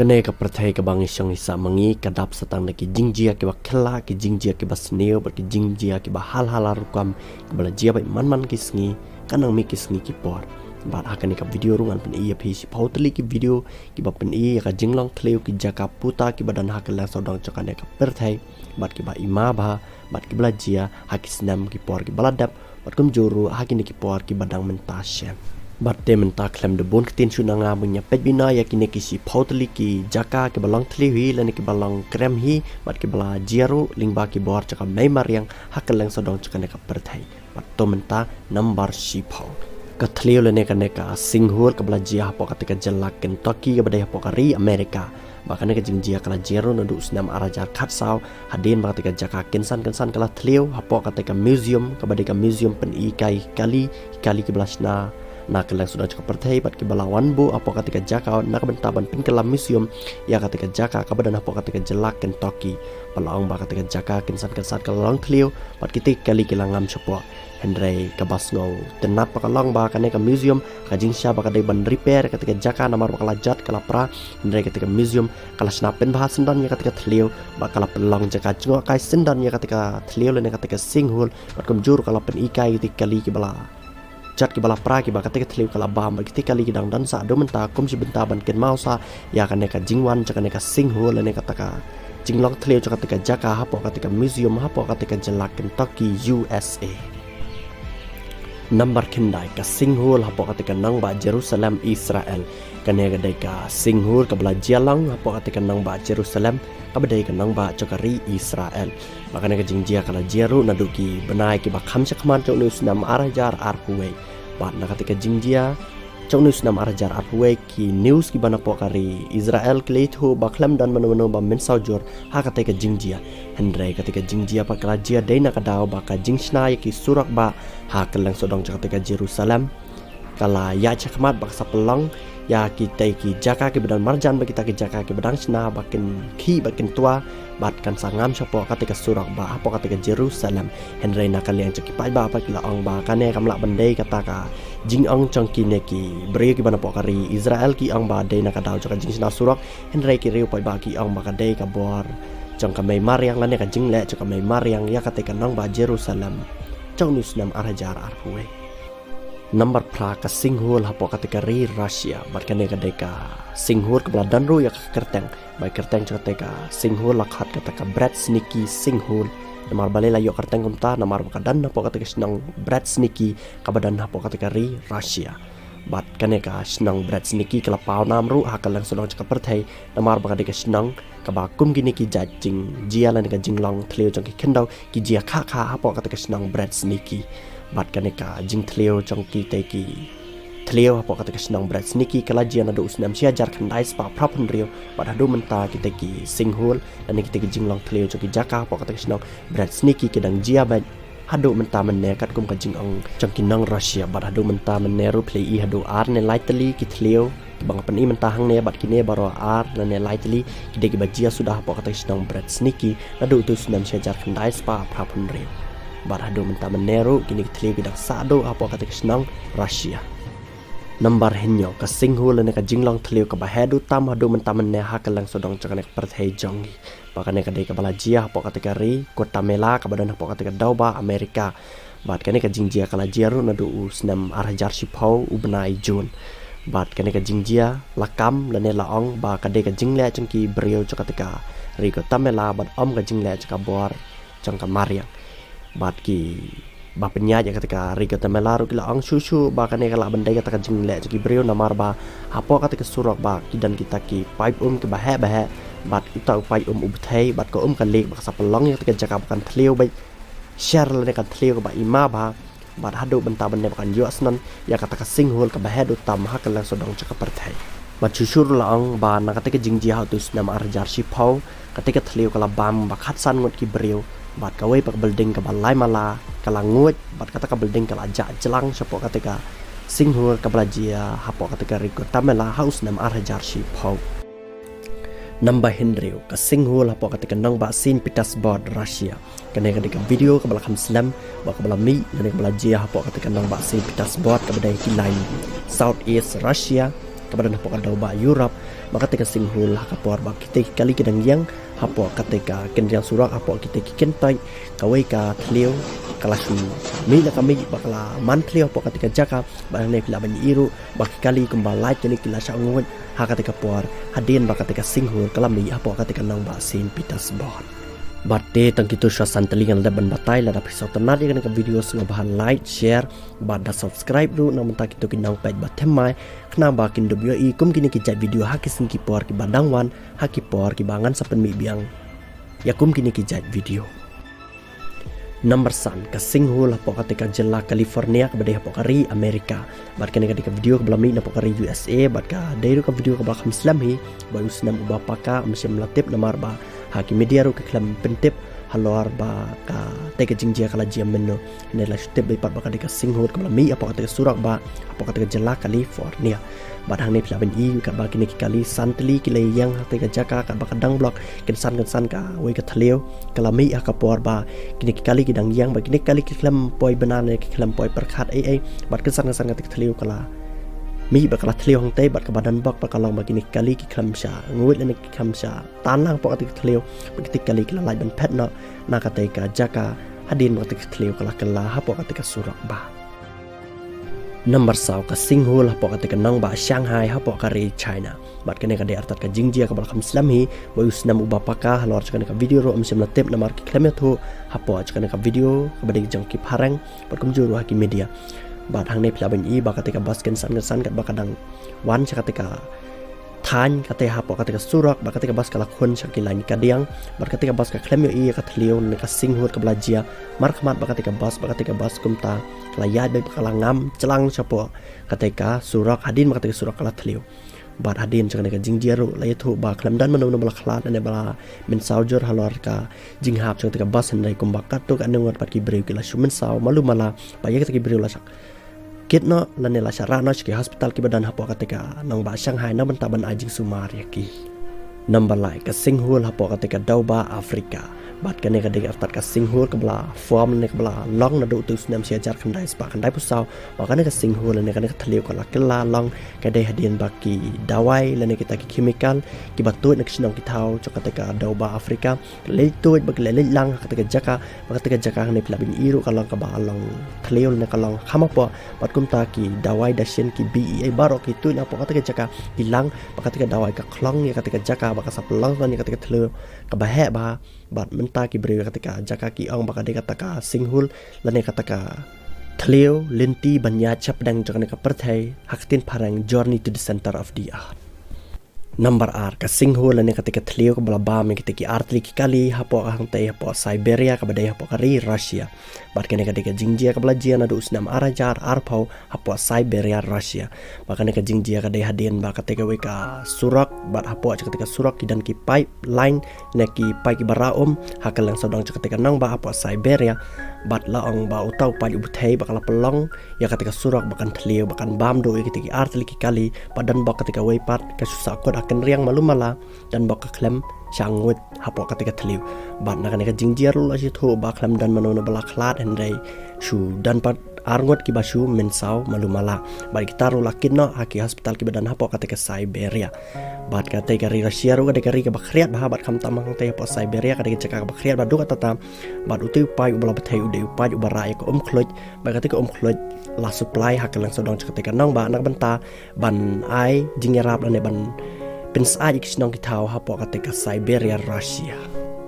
Kene ka perthai ka bangi syang isa mangi kadap satang na ki jingjia ki ba khela ki jingjia ki ba sneo ba ki jingjia ki ba hal rukam ki ba jia ba man ki sngi kanang mi ki sngi ki por bat akan ka video rungan pen iya phi si pautli ki video ki ba pen iya ka jinglong kleu ki jaka puta ki badan hakal lang sodang chakane ka perthai bat ki ba ima ba bat ki bla jia hakisnam ki por ki baladap bat kum juru hakini ki por ki badang mentasya Barte menta klem de bon ketin sunanga munya pejbina yakine kisi pautli ki jaka ke balang tliwi lani ki balang krem hi bat ki bala jiaru lingba ki bor chaka meimar yang hakal lang sodong chaka neka perthai bat to menta number si pau ka tliu lani ka neka singhur ka bala jia po katika jalak Kentucky ka badai po kari Amerika bakane ka jingjia kala jiaru no du snam arajar khatsau hadin ba katika jaka kensan kala tliu hapo katika museum ka badai ka museum pen ikai kali ki belasna nak lang sudah cukup perthai bat ki balawan bu apa ketika jaka nak bentaban pingkelam museum ya ketika jaka kabadan apa ketika jelak Kentucky palaong ba ketika jaka kensan kalong kliu bat kita kali kilangam sepo Henry kabasngau tenap pakalong ba kane ka museum kajing sya ba kadai ban repair ketika jaka namar bakala jat kala pra Henry ketika museum kala snapen bahas sendan ya ketika tliu ba kala pelong jaka jengok kai sendan ya ketika tliu lene ketika singhul bat kumjur kala pen ikai ketika kali ki bala Jat ki bala pra ki ba ketika tliu kala bam ba ketika kali kidang dan sa do menta kum si benta ban ken mau sa ya kan neka jingwan caka neka singhu le neka taka jinglong tliu caka ketika jaka hapo ketika museum hapo ketika jelak Kentucky USA number kendai ka singhul hapo ketika nang ba Jerusalem Israel kanega dai ka singhul ka bala jalang hapo ketika nang ba Jerusalem kabadai ka nang ba cakari Israel makanya ka jingjia kala jeru naduki benai ki ba khamsa khaman chok news nam arajar arpuwe bat na ketika jingjia chok news nam arajar arpuwe ki news ki bana pokari Israel kleithu baklam dan manu ba mensaujur ha ketika jingjia Henry ketika jingjia pa kala jia dai na kadau ba ka jingsna ki surak ba ha kelang sodong ketika Jerusalem kala ya chakmat baksa pelang ya kita ki jaka ki badan marjan bagi kita ki jaka ki badang sina bakin ki bakin tua bat kan sangam syapo ketika surak ba apa ketika Jerusalem Henry nak kalian ceki pai ba apa kila ong ba kane kamla bandai kata ka jing ong changki ne ki bre ki bana pokari Israel ki ong ba dai nak kadau jaka jing sina surak Henry ki riu pai ba ki ong ba kadai ka bor jang ka mai mariang lane ka jing le jaka mai mariang ya ketika nang ba Jerusalem jang nus nam arajar arpuwe number pra ka singhul hapo ketika ri Russia bat kane ka deka singhul ka beladan ru ya kerteng bai kerteng ketika singhul lakhat ketika Brad Sneaky singhul namar balela yo kerteng kumta namar bakadan hapo ketika senang Brad Sneaky ka badan hapo ketika ri Russia bat kane ka senang Brad Sneaky kala pau namru hakalang sodong caka perthai namar bakadeka senang ka bakum gini ki jajing jialan ka jinglong thleu jang ki kendau ki jia kha hapo ketika senang Brad Sneaky bat kaneka jing thleo chongki teki thleo hapo ketika senang Brad Sneaky kala jian adu usnam siajar khandai spa prapun rio bat adu menta kita ki singhul dan kita ki jinglong thleo chongki jaka hapo ketika senang Brad Sneaky kedang jia ba hadu menta menne kat kum ka jing ong chongki nang Russia bat hadu menta menne ru play I hadu ar ne lightly ki thleo bang pen I menta hang ne bat kine baro ar ne lightly kide ki bajia sudah hapo ketika senang Brad Sneaky adu tu usnam siajar khandai spa prapun rio barhadu menta meneru kini tli bidak sado apa kata senang Russia number henyo ka singhul ne ka jinglong tliu ka bahedu tam hadu menta menne hakalang sodong chakane perthai jongi bakane ka dei ka balajia apa kata ri kota mela ka badan apa kata dauba Amerika bat kane ka jingjia kala jiaru nadu usnam arajar sipau ubnai jun bat kane ka jingjia lakam lane laong ba ka dei ka jingle changki brio chakatika ri kota mela bat om ka jingle chaka bor changka mariang bat ki ba penya ja ketika ri kata melaru kila ong susu ba kane kala bandai kata jing le ki brio namar ba hapo ketika surak ba kidan kita ki pipe ke bahe bat kita upai ubthai bat ko kalik ba sa pelong ya ketika jaka bukan thleu ba share le kan thleu ba ima ba bat hadu benta bende bukan yo asnan ya kata ka singhul ke bahe tam hakala sodong caka perthai bat susur la ong ba na ketika jing ji hatus nama arjar sipau ketika thleu kala bam ba khatsan ngot ki brio bat kawai pak building ka balai mala kala ngut bat kata ka building kala ja jelang sepo ketika singhul ka belajia hapo ketika riko tamela house nam arajar si pau namba Henry ka singhul hapo ketika nang ba Saint Petersburg Russia kene ketika video ka balakam slam ba ka balami kene belajia hapo ketika nang ba Saint Petersburg ka badai ki line South East Russia kepada hapo kadau ba Europe ba ketika singhul hakapor ba kita kali kidang yang hapo ketika kendriang surak hapo kita kentai kawai ka thleu kalashu mi la kami bakala mantli hapo ketika jaka ba ne pila ban iru ba kali kembali jadi kila sangun ketika por hadin ba ketika singhul kalami hapo ketika nang ba Saint Petersburg Bate tangkitu syasan telingan leban batai lada episode tenat ikan ke video sungai bahan like, share, bada subscribe dulu namun tak itu kinang page batemai kena bakin WI kum kini kijat video haki singki por ki bandangwan haki por ki bangan sapen mi biang ya kum kini kijat video Number san ke singhul hapo ketika jela California kepada hapo kari Amerika bat kena ketika video ke belami hapo kari USA bat ka dairu ke video ke bakam Islami baru senam ubah paka masih melatip namar ba haki media ru ke klam pentip halor ba ka tega jingjia kala jia menno ne la step by pat ba ketika singhul ke belami hapo ketika surak ba hapo ketika jela California bat hang ne pelaban I ka ba kini kali santli kile yang ketika jaka ka ba kadang blok kensan ka we ka thleu kalami ka por ba kini kali kidang yang ba kini kali klam poi banana klam poi perkhat ai bat kensan ketika thleu kala mi bakala thleu hang te bat ka badan bak bakala ba kini kali ki klam sha nguit le ki klam sha tanang po ketika thleu ketika kali kala lai ban pet na ketika jaka hadin ketika thleu kala hapo ketika surak ba Number sau ka singhul hapo ketika nang ba Shanghai hapo kari China bat kene ka de artat ka jingjia ka balkam Islami wa usnam uba paka halor kene ka video ro amsim latep namar ki klemet ho hapo kene ka video ka bading jang ki parang bat kum juru haki media bat hang ne pelaban I ba ketika bas kensan kat ba kadang wan ketika tan kate hapo ketika surak ba ketika bas kala khon shakilan kadiang ba ketika bas ka klemyo I ka thleu ne ka singhul ka belajia mar khamat ba ketika bas kumta layat ba kala ngam celang chapo ketika surak hadin ba ketika surak kala thleu bat hadin chakane ka jingjia ro layathu ba klam dan manu bala khlat ne bala min saujur halor ka jinghap ketika bas handai kumbakat to ka nengot pat ki breu ki la shumen saw malu mala ba ya ketika breu la sak kitno lanela syarana ki hospital ki badan hapo ketika nang ba Shanghai na bantaban ajing sumar yaki number like ka singhul hapo ketika dauba Afrika bat kane ka ding aftat ka singhul ka bla form ne ka bla long na do tu snam sia jar khandai spa khandai pusau ba kane ka singhul ne kane ka thleu ka la long ka dei hadin baki dawai lane kita ki chemical ki batut na kisnong ki thau cho ketika dauba Afrika le tu ba le lang ketika jaka ne plabin iru ka long ka ba long thleu ne ka long khama po bat kum ta ki dawai dasien ki BEA baro ki tu na po ketika jaka hilang ba ketika dawai ka klong ya ketika jaka ba ka saplang ni ketika thleu ka ba he ba bat menta ki breu ketika jaka ki ong baka de kata singhul lane kata ka thleu linti banya chap dang jaka ka perthai haktin parang journey to the center of the earth number R ka singhul lane ketika thleu ka balaba me ketika artli ki kali hapo hang tai hapo Siberia ka badai hapo kari Russia bat kene ketika jingjia ka belajia na do usnam arajar arpau hapo Siberia Russia bakane ka jingjia ka dai hadin ba ketika we ka surak bat hapo ketika surak ki dan ki pipeline ne ki pai ki baraum hakal lang sodang ketika nang ba hapo Siberia bat laong ba utau pai ubuthai bakala pelong ya ketika surak bakan thleu bakan bam do ketika artli ki kali badan ba ketika we pat ka susah kod akan riang malu mala dan ba ka klem sangut hapo ketika thleu bat nakane ka jingjia ru la si tho ba klem dan manono bala khlat hendai shu dan pat arngot ki basu mensau malu mala bat kita ru lakin no haki hospital ki badan hapo ketika Siberia bat kate ka ri Russia ru ka ri ka bakriat ba bat kham tamang te hapo Siberia ka caka ka bakriat ba du ka tata bat utu pai ubala bathai ude upai ubara ka kloj ba ketika kloj la supply hakal lang sodong ketika nang ba nak benta ban ai jingerap dan ban pins aja kisnong kitau hapo ketika Siberia Russia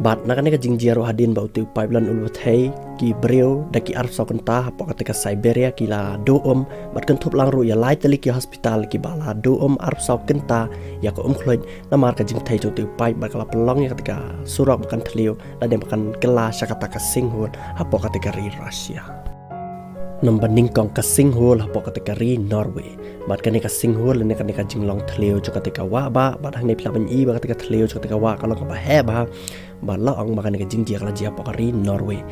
bat nakane ka jingjia ro hadin ba utu pipeline ulwathai ki breu daki arf sakenta hapo ketika Siberia kila doom bat kentup lang ru ya lai teli ki hospital ki bala doom arf sakenta ya ko kloj namar ka jingthai utu pipe ba kala pelong ya ketika surak bukan thleu dan makan kela sakata ka singhul hapo ketika ri Russia number ningkong ka singhul hapo ketika ri Norway bat kane ka singhul ne kane ka jinglong thleu cho ketika wa ba bat hang ne plaban I ba ketika thleu cho ketika wa kalau ka ba he ba bat la ong ba kane ka jingjia kala jia hapo ka ri Norway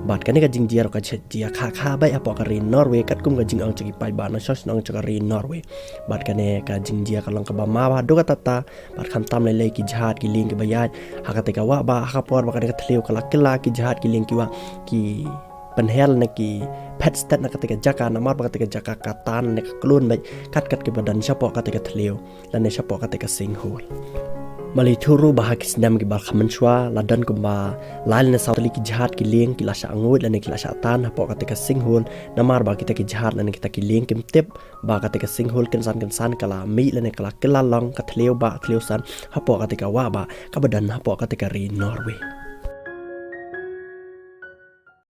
bat kane ka jingjia ro ka jia kha ba hapo ka ri Norway kat kum ka jing ong chiki pai ba na sos nong cho ka ri Norway bat kane ka jingjia ka long ka ba ma ba do ka tata bat kham tam le ki jihad ki ling ki bayat ha ketika wa ba ha por ba kane ka thleu kala ki jihad ki ling ki wa ki penhel neki pet stat na ketika jaka namar ba ketika jaka katan ne klun bai kat ke badan siapa ketika thleu lan ne siapa ketika singhul mali thuru bah kisnam ki bal khaman chwa ladan kumba lal na sautli ki jihad ki leng ki lasha angut lan ki lasha tan hapo ketika singhul namar ba kita ki jihad lan kita ki leng kim tip ba ketika singhul kensan kala mi lan kala kelalong ka thleu ba thleu san hapo ketika wa ba ka badan hapo ketika ri Norway